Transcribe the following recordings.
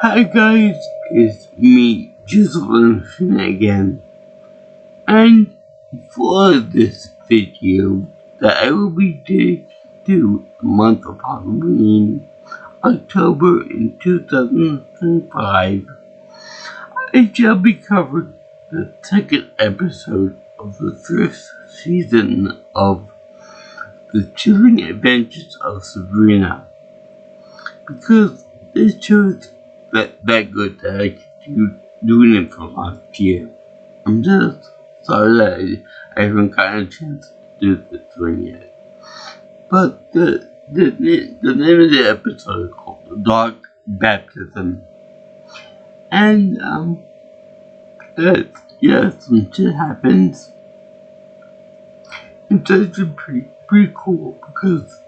Hi guys, it's me, S01 again, and for this video that I will be doing to the month of Halloween, October in 2005, I shall be covering the second episode of the first season of The Chilling Adventures of Sabrina, because this show's that good that I continued doing it for last year. I'm just sorry that I haven't gotten a chance to do this one yet. But the name of the episode is called The Dog Baptism. And some shit happens. It's actually pretty cool because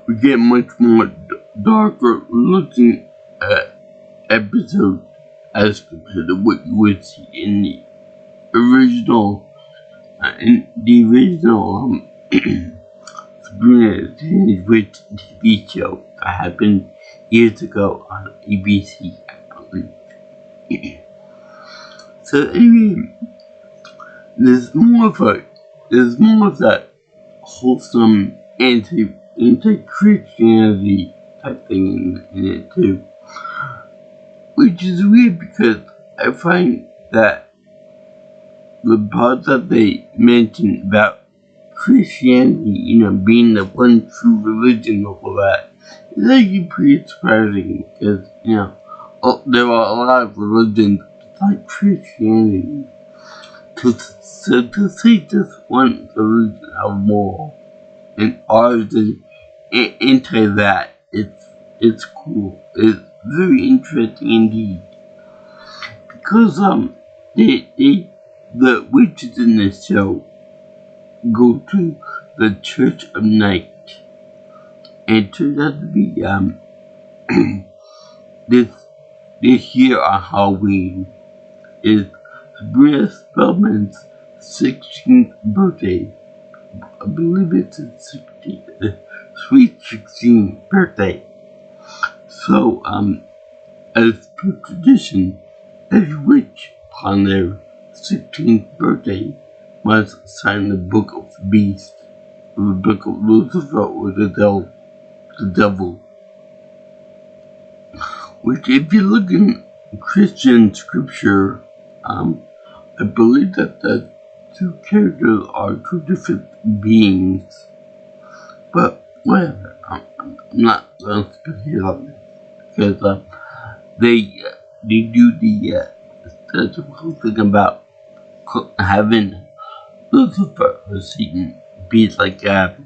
we get much more darker looking episode as compared to what you would see in the original Sabrina Teenage Witch TV show that happened years ago on ABC, I believe. So anyway, there's more of that wholesome anti-Christianity type thing in it too. Which is weird because I find that the part that they mention about Christianity, being the one true religion of all that, is actually pretty surprising because, there are a lot of religions like Christianity. So to see just one religion have more and ours is into that, it's cool. It's very interesting indeed. Because the witches in this show go to the Church of Night, and it turns out to be this year on Halloween is Sabrina Spellman's 16th birthday. I believe it's a sweet 16th birthday. So, as per tradition, every witch upon their 16th birthday must sign the Book of the Beast, or the Book of Lucifer, or the Devil. Which, if you look in Christian scripture, I believe that the two characters are two different beings. But whatever, I'm not going to speculate on this because they do the whole thing about having Lucifer or Satan be like the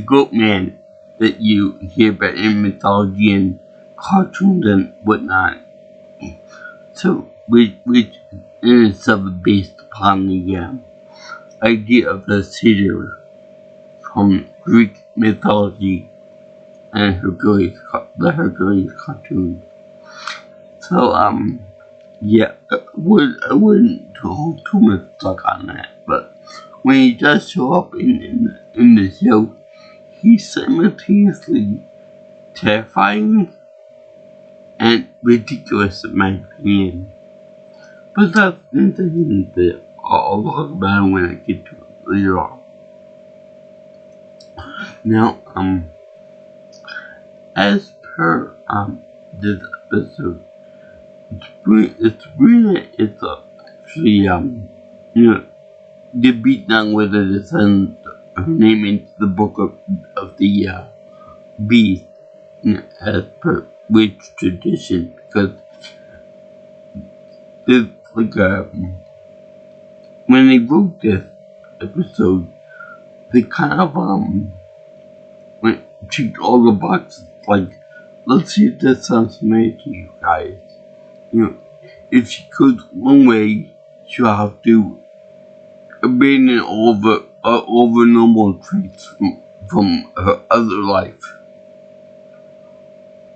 goat man that you hear about in mythology and cartoons and whatnot. So, which in itself is based upon the idea of the satyr from Greek mythology and the Hercules cartoon. So, I wouldn't hold too much stock on that, but when he does show up in the show, he's simultaneously terrifying and ridiculous in my opinion. But that's interesting that I'll talk about it when I get to it later on. Now, as per this episode, Sabrina is actually get beat down with it to send her name into the Book of the Beast, as per witch tradition, because it's like when they wrote this episode, they kind of checked all the boxes. Like, let's see if this sounds familiar to you guys. If she goes one way, she'll have to abandon all the normal traits from her other life.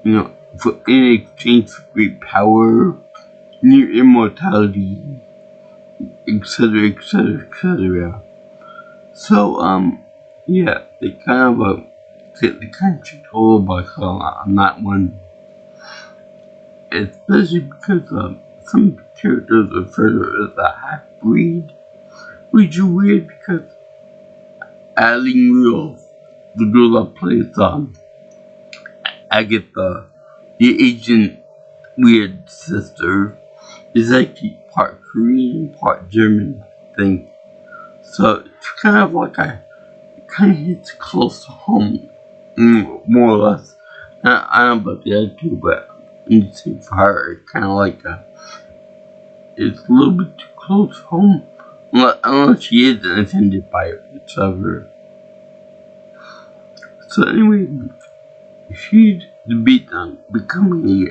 In exchange for great power, near immortality, etc., etc., etc. So, they kind of checked all the boxes on that one. especially because some characters refer to her as a half-breed, which is weird because Eileen Real, the girl that plays Agatha, the Asian weird sister, is actually part Korean, part German, I think. So it's kind of like it kind of hits close to home, more or less. I don't know about the other two, but I'm just saying for her, it's kind of like it's a little bit too close to home. Unless she is intended by whatever. So anyway, she debates on becoming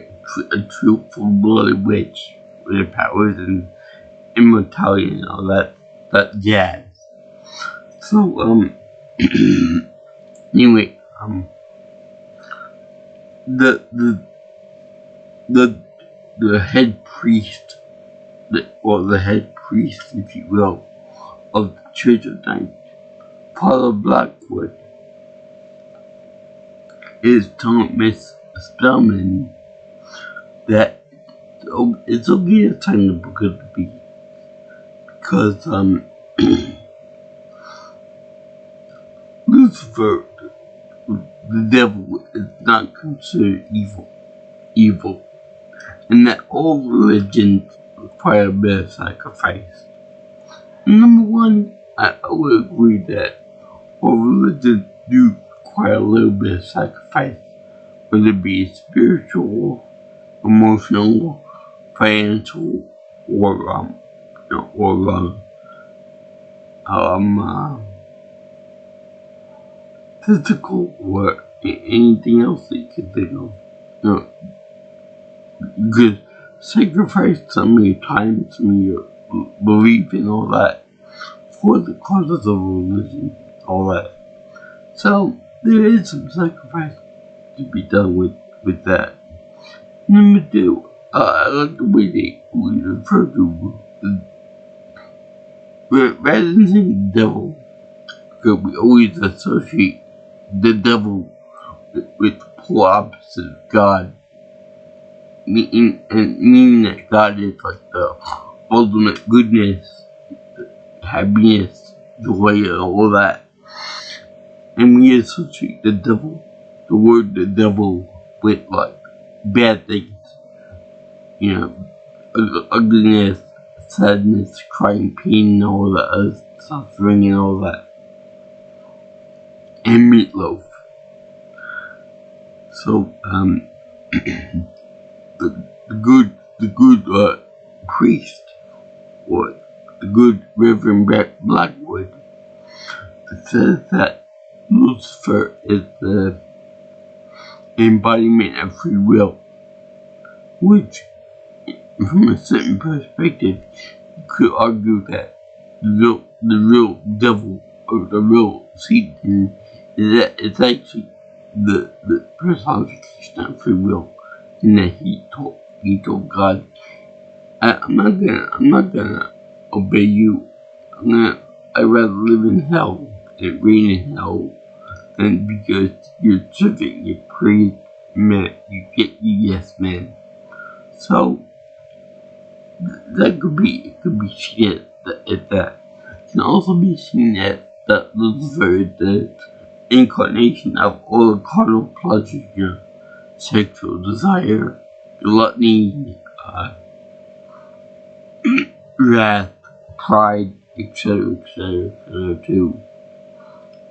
a true full-blooded witch with her powers and immortality and all that jazz. So anyway, the head priest, the head priest, if you will, of the Church of Night, Father Blackwood, is telling Miss Spellman that it's okay to sign the Book of the Beast because Lucifer, the devil, is not considered evil, and that all religions require a bit of sacrifice. Number one, I would agree that all religions do require a little bit of sacrifice, whether it be spiritual, emotional, financial, or physical, or anything else that you could think of. You could sacrifice some of your time, some of your belief and all that for the causes of religion, all that. So there is some sacrifice to be done with that. Number two, I like the way they refer to rather than saying devil, because we always associate the devil with the polar opposite of God, meaning that God is like the ultimate goodness, happiness, joy, and all that. And we associate the word the devil, with like bad things, ugliness, sadness, crying, pain, and all that, suffering, and all that. And meatloaf. So, the good priest, or the good Reverend Blackwood, says that Lucifer is the embodiment of free will, which, from a certain perspective, you could argue that the real devil, or the real Satan, is that it's actually the personification of free will, and that he told God, I'm not gonna obey you. I'd rather live in hell and reign in hell than because you're serving your praise man, you get yes man. So that could be seen at that. It can also be seen as that Lucifer is the incarnation of all the carnal pleasures, sexual desire, gluttony, wrath, pride, etc., too.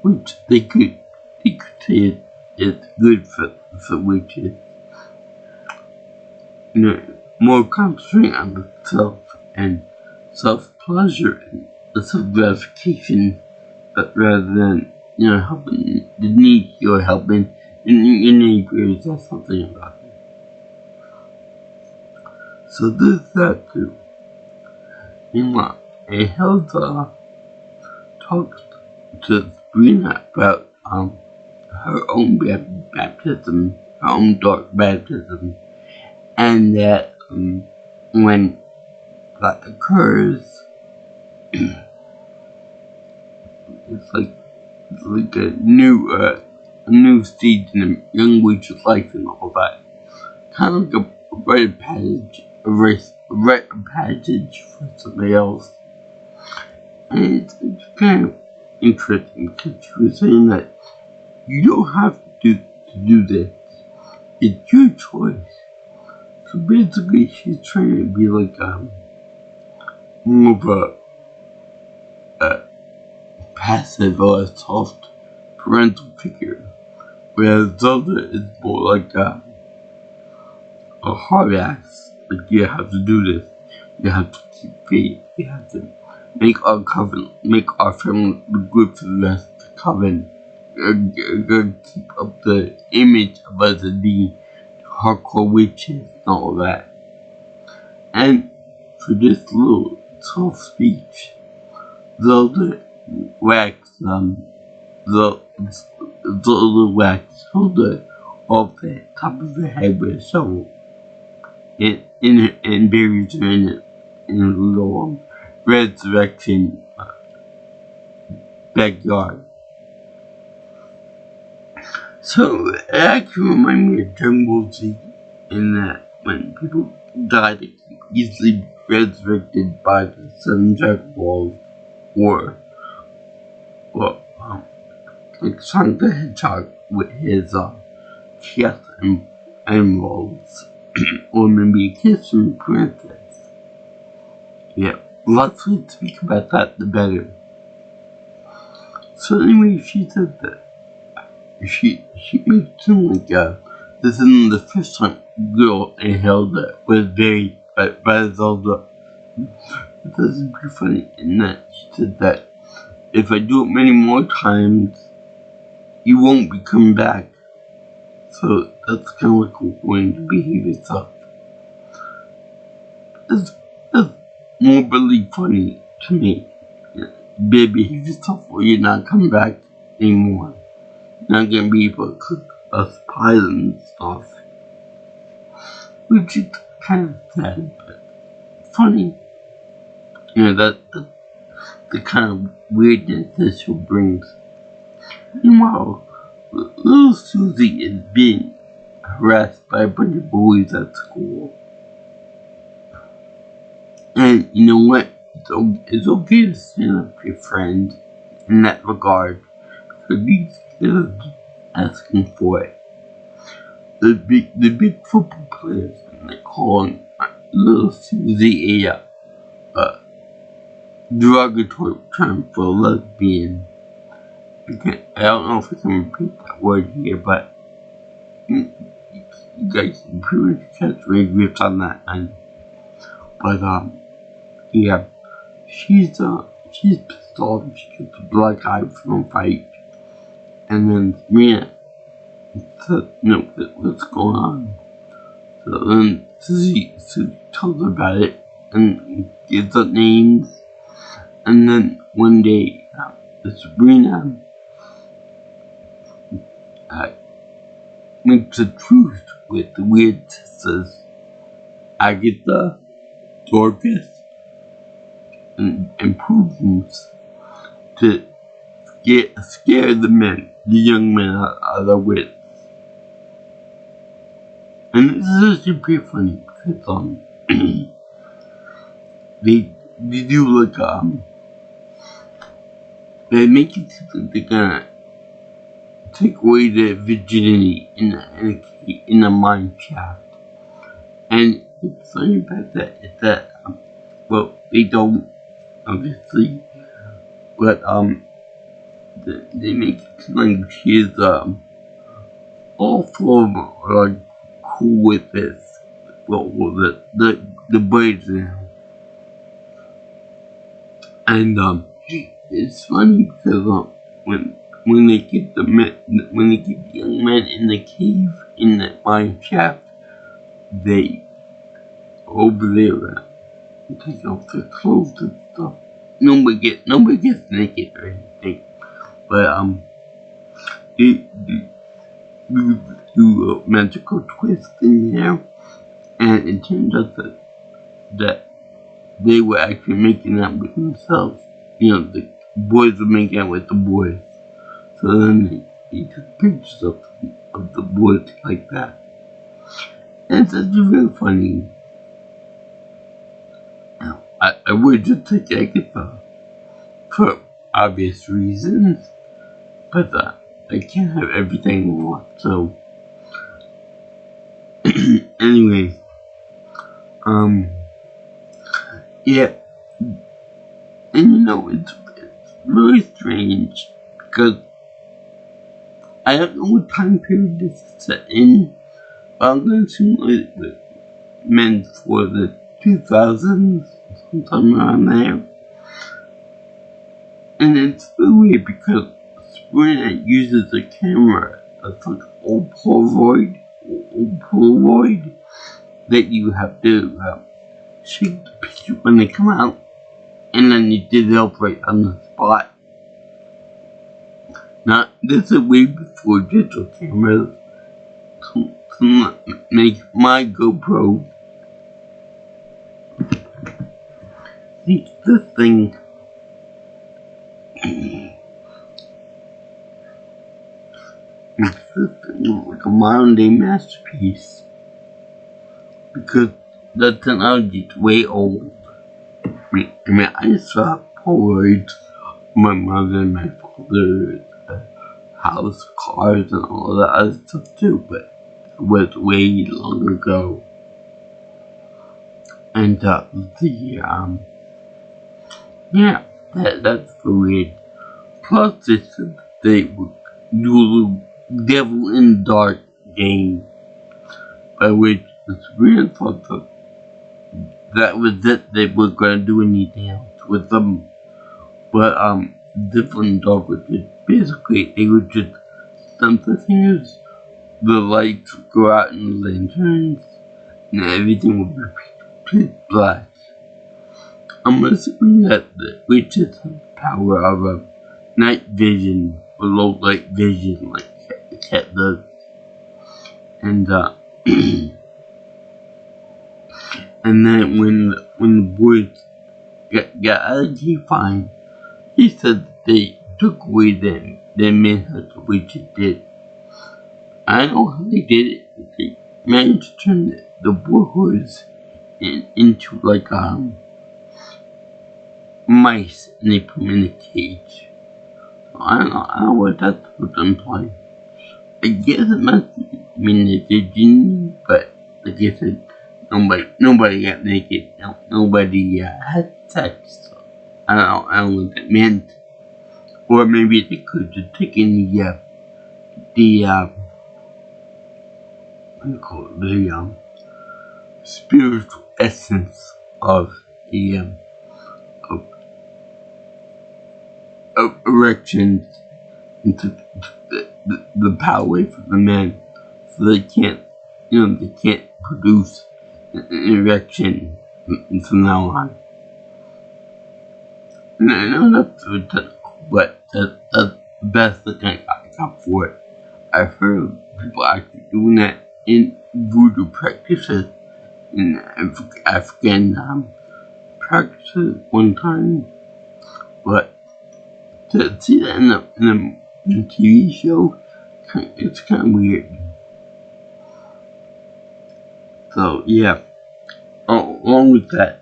Which they could say it's good for witches. More concentrating on the self and self-pleasure and the self-gratification, rather than, helping the needy or helping in any groups or something about it. So there's that too. Meanwhile, I held talks to Sabrina about her own baptism, her own dark baptism, and that when that occurs, it's like a new stage in a young witch's life and all that. Kind of like write a passage for somebody else. And it's kind of interesting because she was saying that you don't have to do this. It's your choice. So basically, she's trying to be like more of a passive or a soft parental figure, whereas Zelda is more like a hard ass. Like, you have to do this. You have to keep faith. You have to make our covenant, make our family good for the rest of the covenant. You're gonna keep up the image of us as being hardcore witches and all that. And for this little soft speech, Zelda waxed the little wax shoulder off the top of her head with a shovel, and buries her in a little resurrection backyard. So it actually reminded me of Jungle Z, in that when people die, they can easily be resurrected by the 7 Dragon Balls, or like Sonic the Hedgehog with his chest and emeralds, or maybe a kissing princess. Yeah, lots of to speak about that, the better. So anyway, she said that she made it seem like this isn't the first time girl inhaled that was buried by Zelda. This is pretty funny in that she said that if I do it many more times, you won't be coming back. So that's kind of like a way to behave yourself. That's more really funny to me. Behave yourself or you're not coming back anymore. You're not gonna be able to cook us pies and stuff. Which is kind of sad, but funny. That's the kind of weirdness this show brings. Meanwhile, little Susie is being harassed by a bunch of bullies at school. And you know what? It's okay to stand up for your friend in that regard, because these kids are asking for it. The big football players, and they call little Susie a derogatory term for a lesbian. I don't know if I can repeat that word here, but you guys can pretty much catch my grips on that end. But yeah, she's pissed off. She gets a black eye from a fight, and then Sabrina says, "No, what's going on?" So then Susie tells her about it and gives up names, and then one day Sabrina makes a truce with the weird sisters Agatha, Dorcas, and Prudence to scare the young men out of their wits. And this is actually pretty funny because they do like they make it seem like they're gonna take away their virginity in a mine shaft. And what's funny about that is that well, they don't obviously, but they make it seem like she is all for them are like cool with this. Well, the boys now. And it's funny because when they get the young men in the cave in the mine shaft, they over there take off their clothes and stuff. Nobody gets naked or anything, but they do a magical twist in there, and it turns out that they were actually making out with themselves. The boys were making out with the boys. So then they took pictures of the boys like that. It's actually very funny. I would just take Agatha for obvious reasons, but I can't have everything I want. So anyway, yeah, and it's really strange because I don't know what time period this is set in. But I'm gonna assume it meant for the 2000s, sometime around there. And it's really weird because Sabrina uses a camera that's like old Polaroid that you have to shake the picture when they come out, and then you did it up right on the spot. Now, this is way before digital cameras. To make my GoPro. Makes this thing like a modern day masterpiece because the technology is way old. I saw Polaroids of my mother and my father's house, cars, and all that other stuff too, but it was way long ago. And yeah, that's weird. Plus, they said they would do a Devil in the Dark game, by which the Sabrina thought that was it. They weren't gonna do anything else with them. But Devil in the Dark was just basically they would just stump the fingers, the lights would go out in the lanterns, and everything would be pitch black. I'm assuming that the witches have the power of a night vision or low light vision like the cat does. And and then when the boys got out of G5, he said that they took away their manhood the witches did. I don't know how they did it. They managed to turn the boys into like mice, and they put them in a cage. I don't know what that's supposed to imply. I guess it must mean that they're genius, but like I said, nobody got naked, nobody had sex. So I don't know what that meant. Or maybe they could have taken the spiritual essence of the of erections into the power away from the men, so they can't produce an erection from now on. And I know that's very technical, but that's the best thing I got for it. I've heard of people actually doing that in voodoo practices, in African practices one time, but to see that in a TV show, it's kind of weird. So yeah, along with that,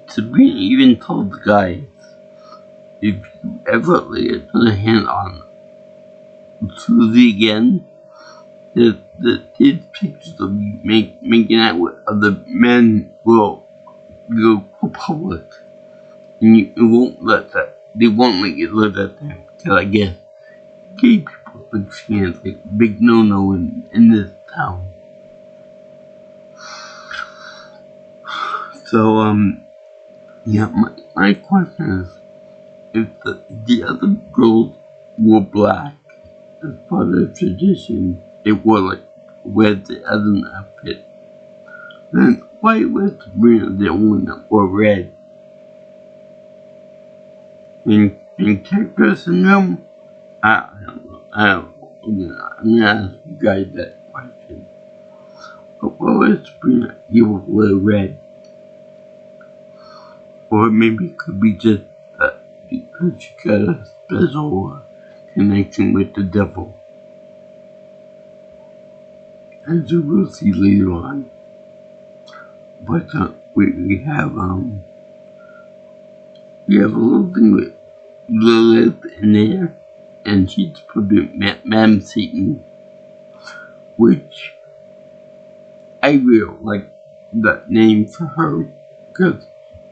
Sabrina even told the guys, if you ever lay a hand on Susie again, his pictures of you making out with other men will go public. And you won't let that, they won't let you live that there. Because I guess gay people think chance like big no-no in this town. So, yeah, my question is, if the other girls were black as part of tradition, they wore like red the other outfit, then why was Sabrina the only one that wore red? In character syndrome? I don't know. I'm gonna ask you guys that question. But why was Sabrina able to wear red? Or maybe it could be just that because she got a special connection with the devil. as you will see later on. But we have a little thing with Lilith in there, and she's put it Madam Satan, which I really like that name for her, because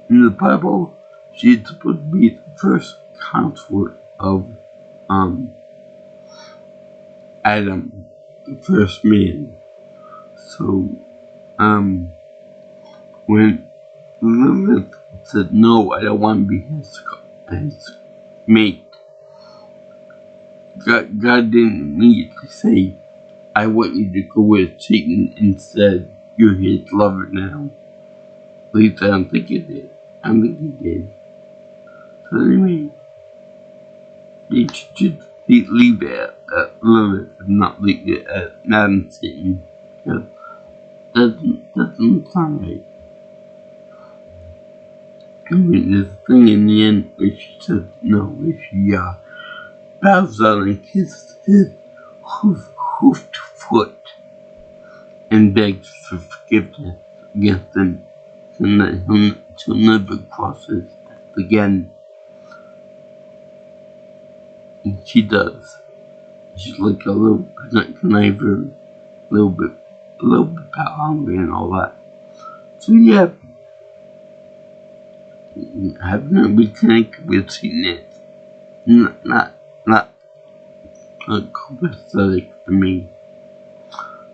in the Bible, she's supposed to be the first consort of Adam, the first man. So, when Lilith said, no, I don't want to be his mate, God didn't immediately say, I want you to go with Satan instead. You're his lover now. At least I don't think he did. I don't think he did. So anyway, they should leave it at Lilith and not leave it at Madam Satan. Because doesn't sound right. I mean, this thing in the end where she says no, where she bows down and kisses his hoofed foot and begs for forgiveness against him, and that he'll never cross his path again. And she does. She's like a little conniver, a little bit hungry and all that. So yeah, having a reconnect with Satan is not copacetic for me.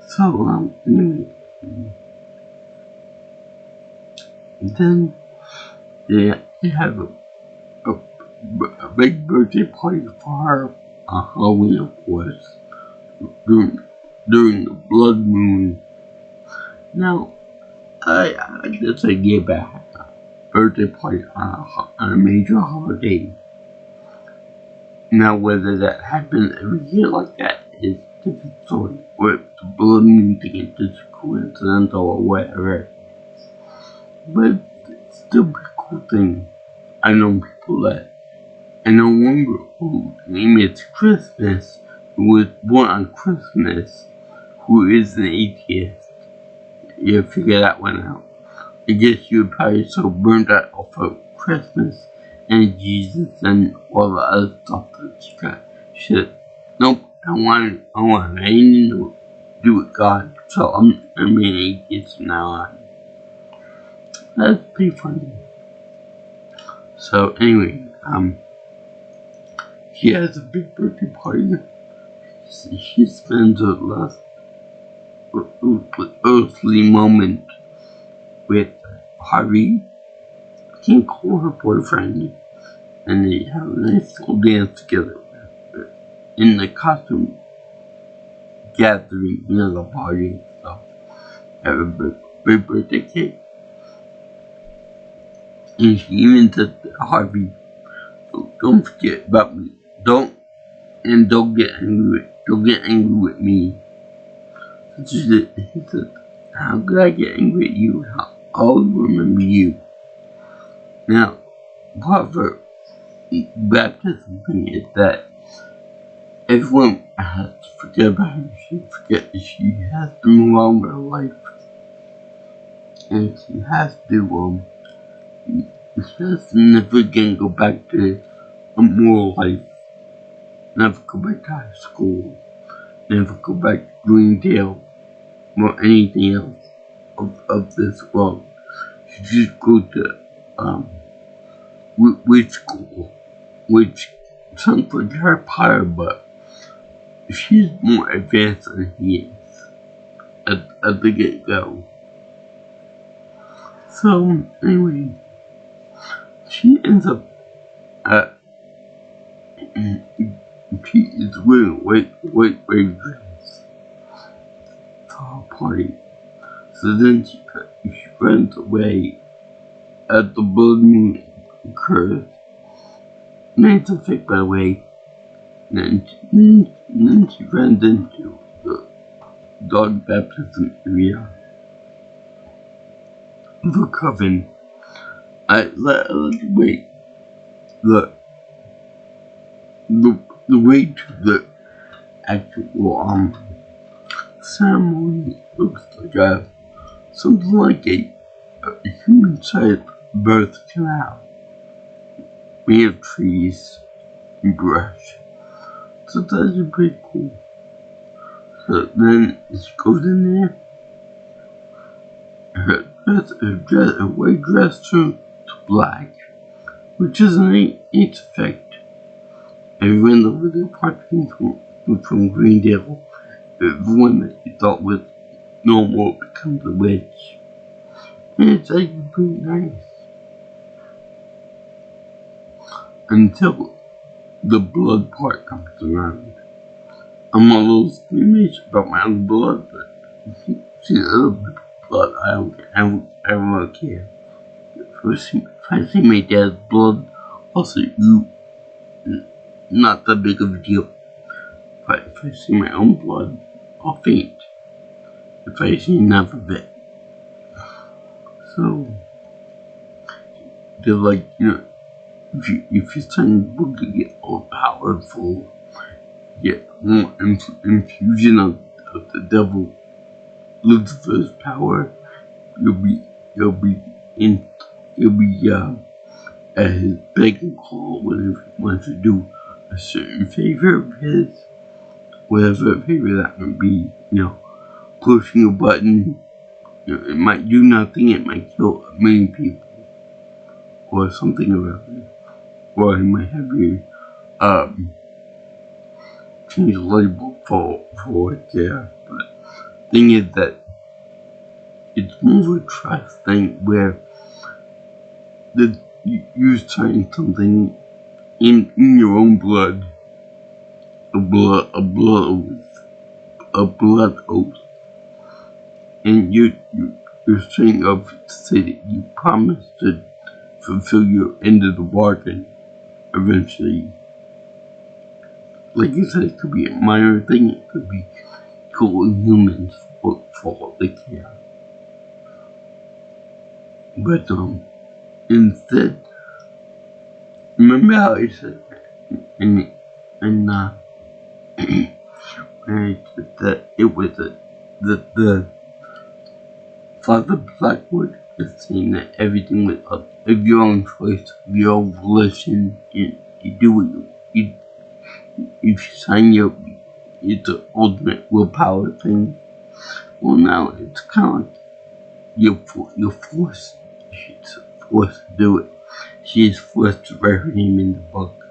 So anyway, then they have a big birthday party for her on Halloween, of course, during the blood moon. Now, I like this idea about a birthday party on a major holiday. Now, whether that happens every year like that is a different story, or if the blood moon thing is just coincidental or whatever. But it's still a pretty cool thing. I know people that. I know one girl whose name is Christmas, who was born on Christmas, who is an atheist. You figure that one out. I guess you would probably so burnt out off of Christmas and Jesus and all the other stuff that she got. Shit. Nope, I want anything to do with God, so I'm an atheist from now on. That's pretty funny. So anyway, she has a big birthday party. She spends her last earthly moment with Harvey. I can't call her boyfriend. And they have a nice little dance together in the costume gathering, the party and stuff. Have a big birthday cake. And she even said to Harvey, don't forget about me. Don't get angry with me. He said, how could I get angry at you? I'll remember you. Now, part of her baptism thing is that everyone has to forget about her. She has to move on with her life. And she has to never again go back to a moral life. Never go back to high school. Never go back to Greendale or anything else of this world. She just go to witch school, which sounds like Harry Potter, but she's more advanced than he is at the get-go. So anyway, she ends up she is wearing white dress to her party. So then she runs away at the blood moon occurs. Nice effect, by the way. And then she runs into the dog baptism area of a coven. Wait. The way to the actual ceremony looks like something like a human-sized birth canal made of trees and brush. So that's pretty cool. So then she goes in there. Her white dress turned to black, which is an neat effect. Everyone over there watching from Greendale, everyone that you thought was normal becomes a witch. And it's actually pretty nice. Until the blood part comes around. I'm a little squeamish about my own blood, but see a little bit of blood, I don't really care. If I see my dad's blood, I'll say, ooh, not that big of a deal. If I see my own blood, I'll faint. If I see enough of it. So, they're like, if you're trying to get all powerful, get more infusion of the devil, Lucifer's power, you'll be at his beck and call whenever he wants to do a certain favor of his, whatever favor that may be, pushing a button, it might do nothing, it might kill a million people, or something about it, or he might have you, change the label for it there, but the thing is that it's more of a trust thing where you're trying something in your own blood, a blood oath, and you're saying up to say that you promise to fulfill your end of the bargain eventually. Like you said, it could be a minor thing, it could be killing humans for all they care. But instead, remember how I said when I said that it was the Father Blackwood is saying that everything was of your own choice, of your own volition, you do what you if you sign it's the ultimate willpower thing. Well, now it's kind of like you're forced. She's forced to do it. She is forced to write her name in the book,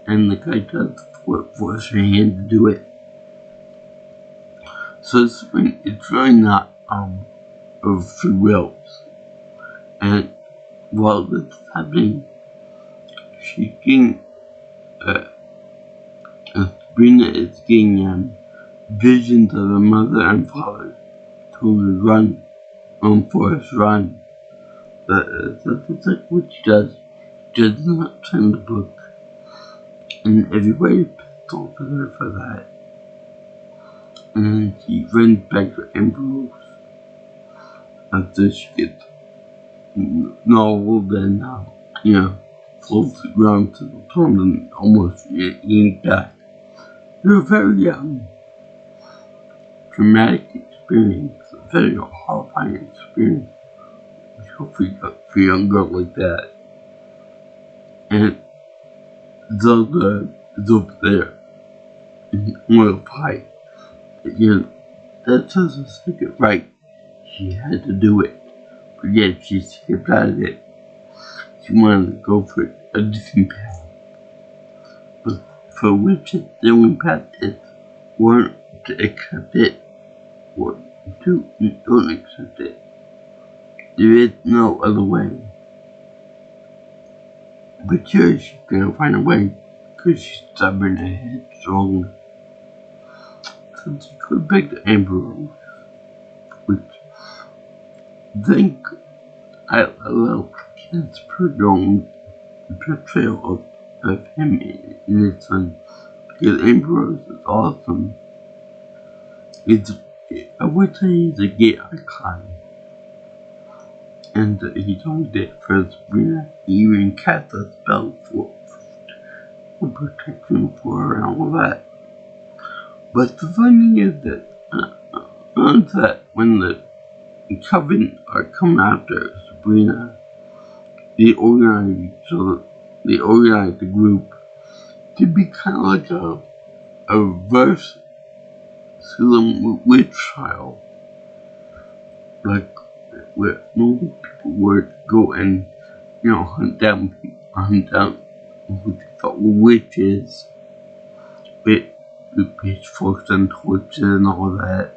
and the guy does force her hand to do it. So it's really not of free will. And while this is happening, she's getting Sabrina is getting visions of her mother and father told her to run, Forrest run. That's like what she does. She does not sign the book, and everybody pissed off at her for that. And then she runs back to Ambrose after she gets noveled and floats around to the pond and almost yanked back. It was a very dramatic experience, a very horrifying experience for a young girl like that. And Zelda is over there in oil pie. That doesn't stick it right. She had to do it. But yet she skipped out of it. She wanted to go for a different path. But for which the only path is one to accept it, or two, don't accept it. There is no other way. But here she's gonna find a way, because she's stubborn and headstrong. So she could pick the Emperor, which I think I love his portrayal of him and his son. Because Ambrose is awesome. I would say he's a gay icon. And he told it for Sabrina. He even cast a spell for protection for her and all that. But the funny thing is that on that when the Coven are coming after Sabrina, they organize the group to be kind of like a reverse Salem witch trial, like where normal people would go and hunt down who they thought were witches with pitchforks and torches and all that.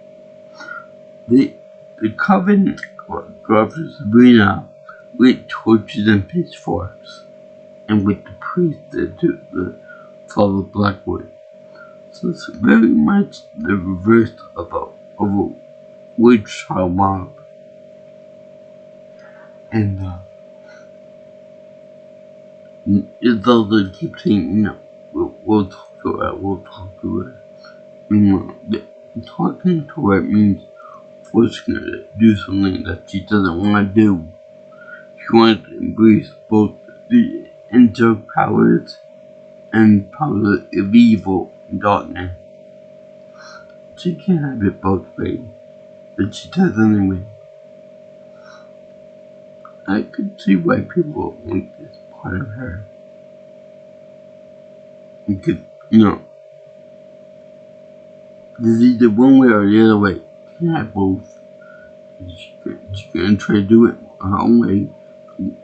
The Coven go after Sabrina with torches and pitchforks, and with the priest the Father Blackwood. So it's very much the reverse of a witch trial mob. And it's also keep saying, we'll talk to her. Talking to her means forcing her to do something that she doesn't want to do. She wants to embrace both the angelic powers and powers of evil and darkness. She can't have it both ways, but she does anyway. I could see why people like this part of her. Because, there's either one way or the other way. She can't have both. She's gonna try to do it her own way.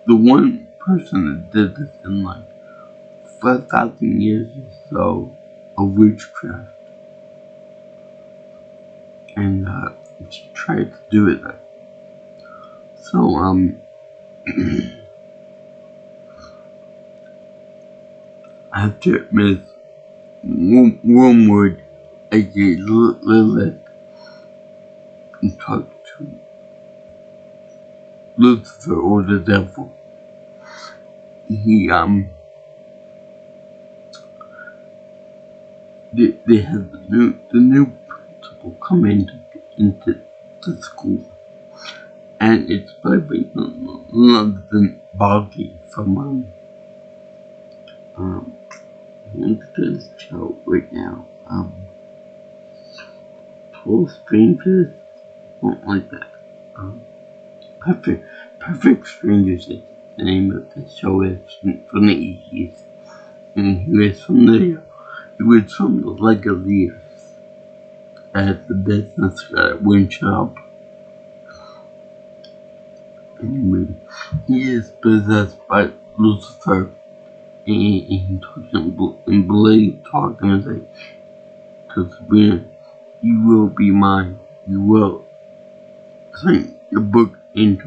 The one person that did this in like 5,000 years or so of witchcraft. And she tried to do it. So, after Miss Wormwood, aka Lilith, talked to Lucifer or the devil, they had the new principal come into the school, and it's by none other than Boggy from look at this show right now. 12 Strangers, something like that. Perfect Strangers is the name of the show. Is from the 80s, and he was from the Legaliers as the business guy at Winshop. Anyway, he is possessed by Lucifer, and he talks in believe talking and say to Sabrina, you will be mine. You will sign your book you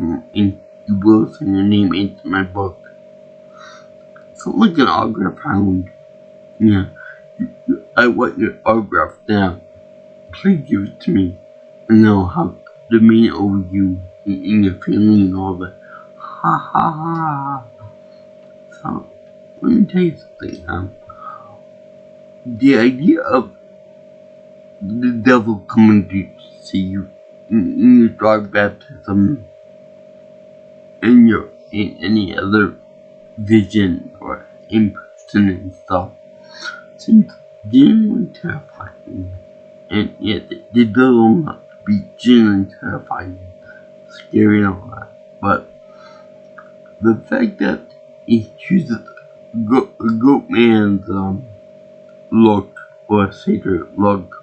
will sign your name into my book. Something like an autograph hound. Yeah. I want your autograph now. Please give it to me. And I'll have domain over you and your family and all that. Ha ha ha. So, let me tell you something. The idea of the devil coming to see you in your dark baptism, in any other vision or in person and stuff, seems genuinely terrifying. And yet they build them up to be genuinely terrifying, scary and all that. But the fact that he chooses a goat man's look or satyr look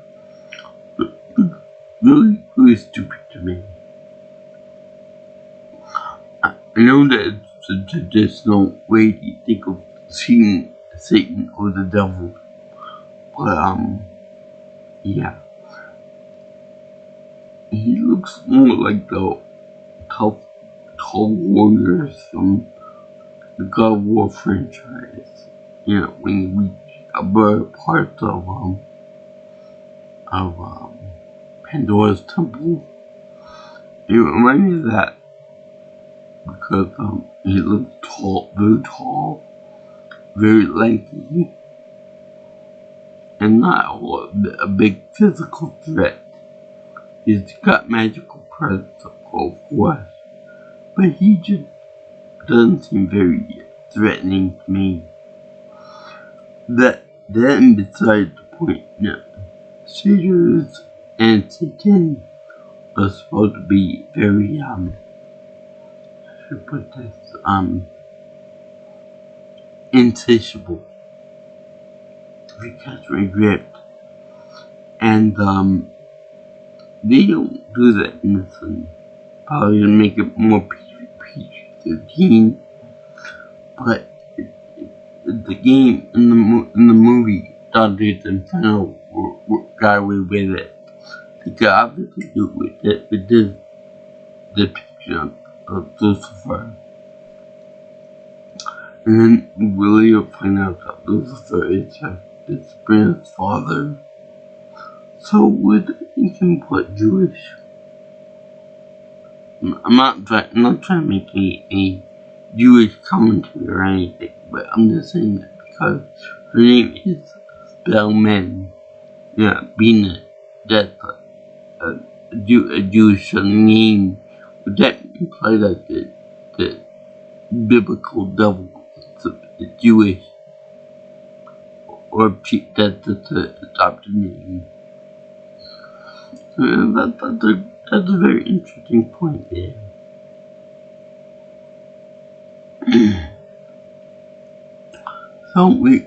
really stupid to me. I know that it's a traditional way to think of seeing Satan or the devil, but yeah, he looks more like the tough, tall warriors from the God of War franchise. When you reach upper parts of Pandora's Temple, it reminds me of that because he looks tall, very lanky, and not a big physical threat. He's got magical presence, of course, but he just doesn't seem very threatening to me. That and beside the point, satyrs and Satan was supposed to be very, should put this, insatiable to catch my drift. And, they don't do that in this one. Probably to make it more PG-13, but the game in the movie Dante Inferno got away with it. They could obviously do it with this depiction of Lucifer. And then we later find out that Lucifer is Sabrina's father. So would you can put Jewish? I'm not trying to make a Jewish commentary or anything, but I'm just saying that because her name is Spellman, yeah, being that's a Jewish name, would that imply that the biblical devil is Jewish, or that's the adopted name? That's a very interesting point there. So we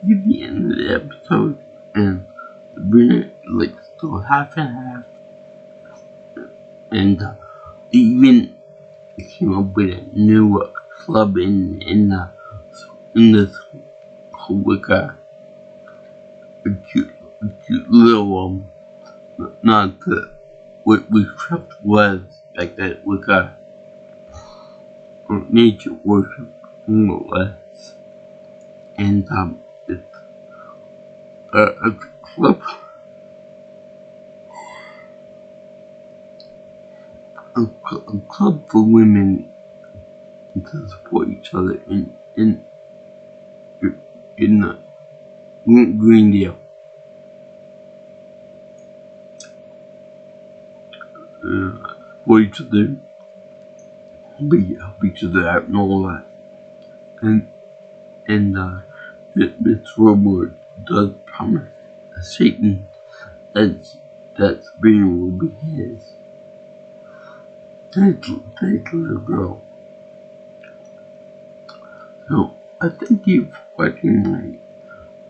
get the end of the episode, and Sabrina like still half and half, and even came up with a new club in this Wicca, a cute little not the what we felt was like that Wicca nature worship more or less, and it's a club. A club for women to support each other in Greendale. Support each other, help each other out and all that. And this rumor does promise Satan that Sabrina will be his. That little girl. So I thank you for watching my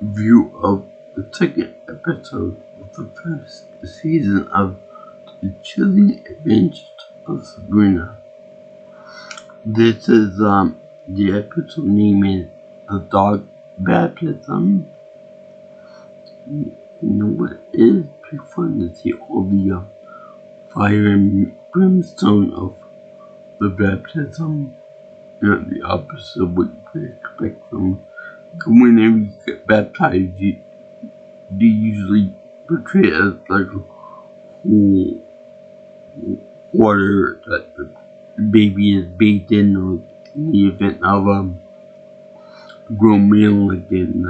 review of the second episode of the first season of The Chilling Adventures of Sabrina. This is the episode name is A Dog Baptism. You know what it is? Pretty fun to see all the fire and brimstone of the baptism. Not the opposite of what you could expect from. Whenever you get baptized, they usually portray it as like a whole water that the baby is bathed in, or in the event of a grown male again,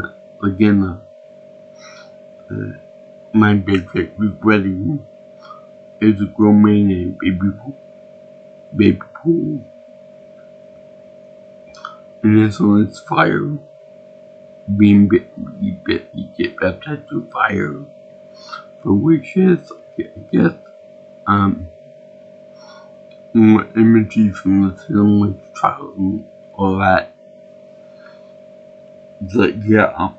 my dad wedding is a grown man and baby pool. And then so it's fire. You get baptized through fire. For witches, I guess, more imagery from the film with trials and all that. But yeah,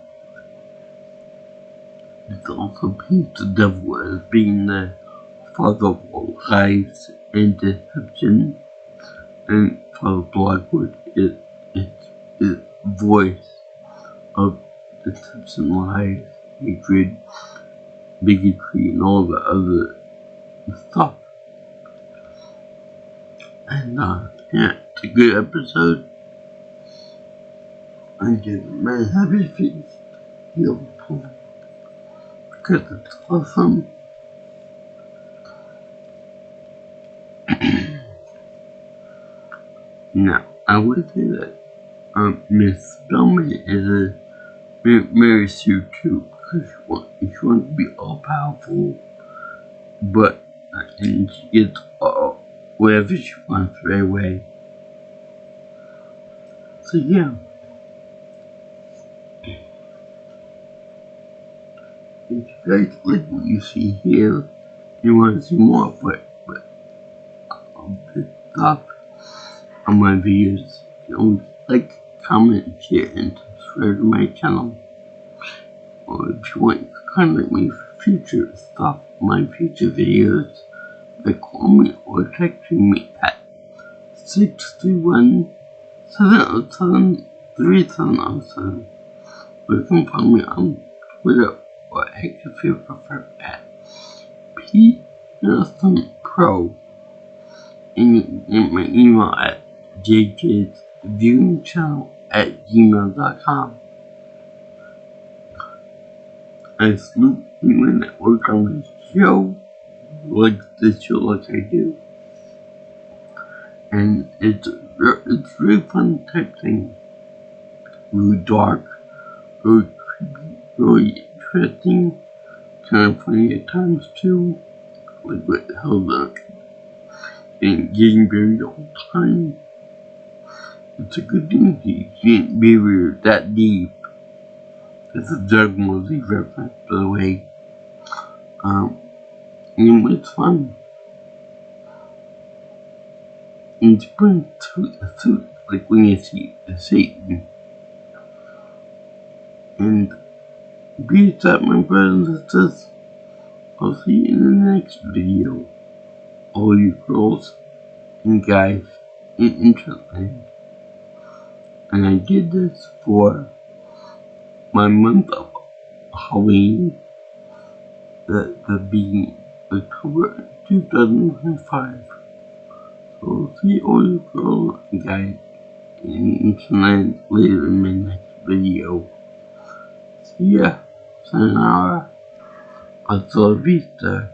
it also paints the devil as being the father of all lies and deception. And Father Blackwood is voice of deception, lies, hatred, bigotry, and all the other stuff. And yeah, it's a good episode. I give my happy face beautiful because it's awesome. Now, I would say that Miss Spellman is a Mary Sue too, because she wants to be all powerful, but and she gets whatever she wants right away. So yeah. if you guys like what you see here, you want to see more of it, but this stuff on my videos, you know, like, comment, share, and subscribe to my channel. Or if you want, you can contact me for future stuff, my future videos, like call me or text me at 631-707-3707. Or you can find me on Twitter or X if you prefer at PNelsonPro. And you can get my email at jjsviewingchannel@gmail.com. I salute anyone that worked on this show, like this show like I do. And it's really fun type thing. Really dark, really creepy, really interesting, kind of funny at times too. Like what the hell and getting buried all the time. It's a good thing you can't be buried that deep. It's a Doug Mosey reference, by the way. And it's fun. And it's pretty sweet, like when you see Satan. And peace out, my brothers and sisters. I'll see you in the next video. All you girls and guys in Interland. And I did this for my month of Halloween, the beginning October 2005. So I'll see all you girls and guys in Interland later in my next video. See ya. Sayonara. Hasta la vista.